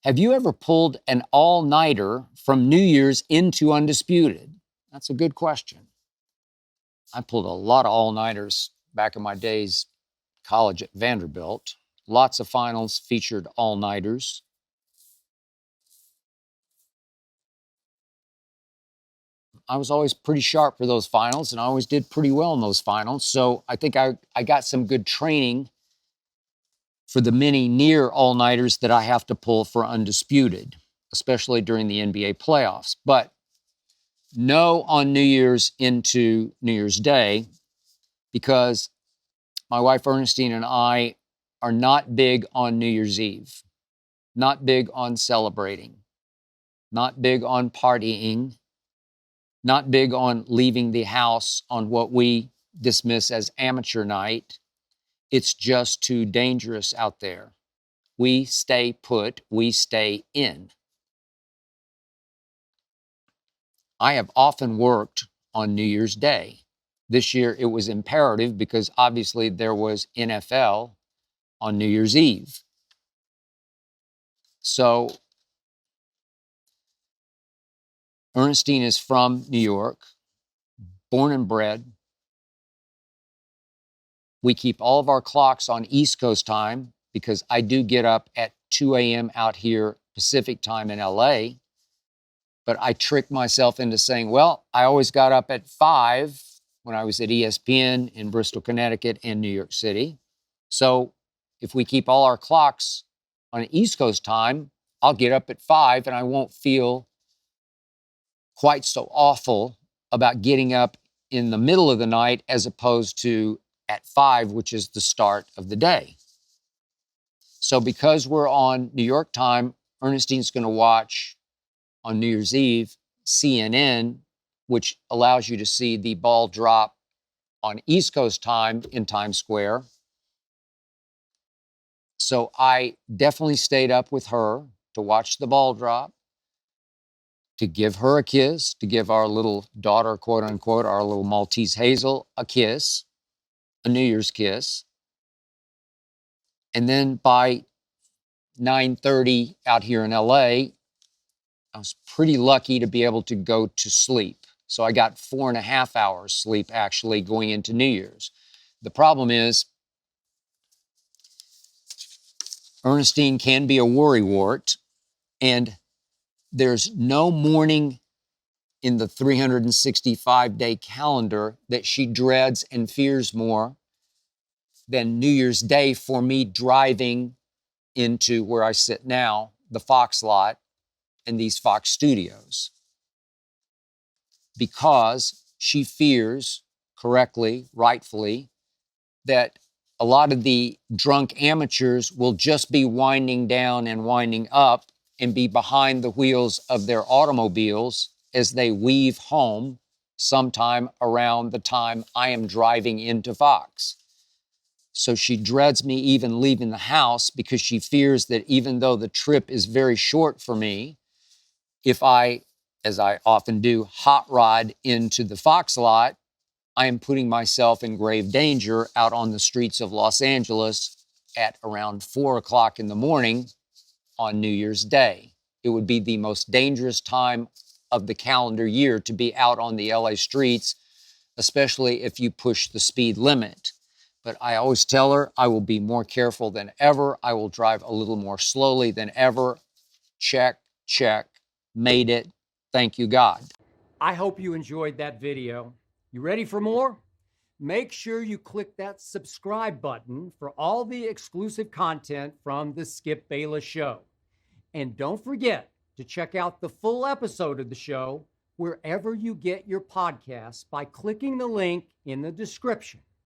Have you ever pulled an all-nighter from New Year's into Undisputed? That's a good question. I pulled a lot of all-nighters back in my days, college at Vanderbilt. Lots of finals featured all-nighters. I was always pretty sharp for those finals, and I always did pretty well in those finals. So I think I got some good training for the many near all-nighters that I have to pull for Undisputed, especially during the NBA playoffs. But no on New Year's into New Year's Day, because my wife Ernestine and I are not big on New Year's Eve, not big on celebrating, not big on partying, not big on leaving the house on what we dismiss as amateur night. It's just too dangerous out there. We stay put, we stay in. I have often worked on New Year's Day. This year it was imperative because obviously there was NFL on New Year's Eve. So Ernestine is from New York, born and bred. We keep all of our clocks on East Coast time because I do get up at 2 a.m. out here Pacific time in LA. But I tricked myself into saying, well, I always got up at 5 when I was at ESPN in Bristol, Connecticut and New York City. So if we keep all our clocks on East Coast time, I'll get up at 5 and I won't feel quite so awful about getting up in the middle of the night as opposed to at 5, which is the start of the day. So because we're on New York time, Ernestine's going to watch on New Year's Eve CNN, which allows you to see the ball drop on East Coast time in Times Square. So I definitely stayed up with her to watch the ball drop, to give her a kiss, to give our little daughter, quote unquote, our little Maltese Hazel, a kiss, a New Year's kiss. And then by 9:30 out here in LA, I was pretty lucky to be able to go to sleep. So I got 4.5 hours sleep actually going into New Year's. The problem is Ernestine can be a worrywart, and there's no morning in the 365-day calendar that she dreads and fears more than New Year's Day for me driving into where I sit now, the Fox lot and these Fox studios. Because she fears, correctly, rightfully, that a lot of the drunk amateurs will just be winding down and winding up and be behind the wheels of their automobiles as they weave home sometime around the time I am driving into Fox. So she dreads me even leaving the house because she fears that even though the trip is very short for me, if I, as I often do, hot rod into the Fox lot, I am putting myself in grave danger out on the streets of Los Angeles at around 4 o'clock in the morning on New Year's Day. It would be the most dangerous time of the calendar year to be out on the LA streets, especially if you push the speed limit. But I always tell her I will be more careful than ever. I will drive a little more slowly than ever. Check, check, made it. Thank you, God. I hope you enjoyed that video. You ready for more? Make sure you click that subscribe button for all the exclusive content from the Skip Bayless Show. And don't forget to check out the full episode of the show wherever you get your podcasts by clicking the link in the description.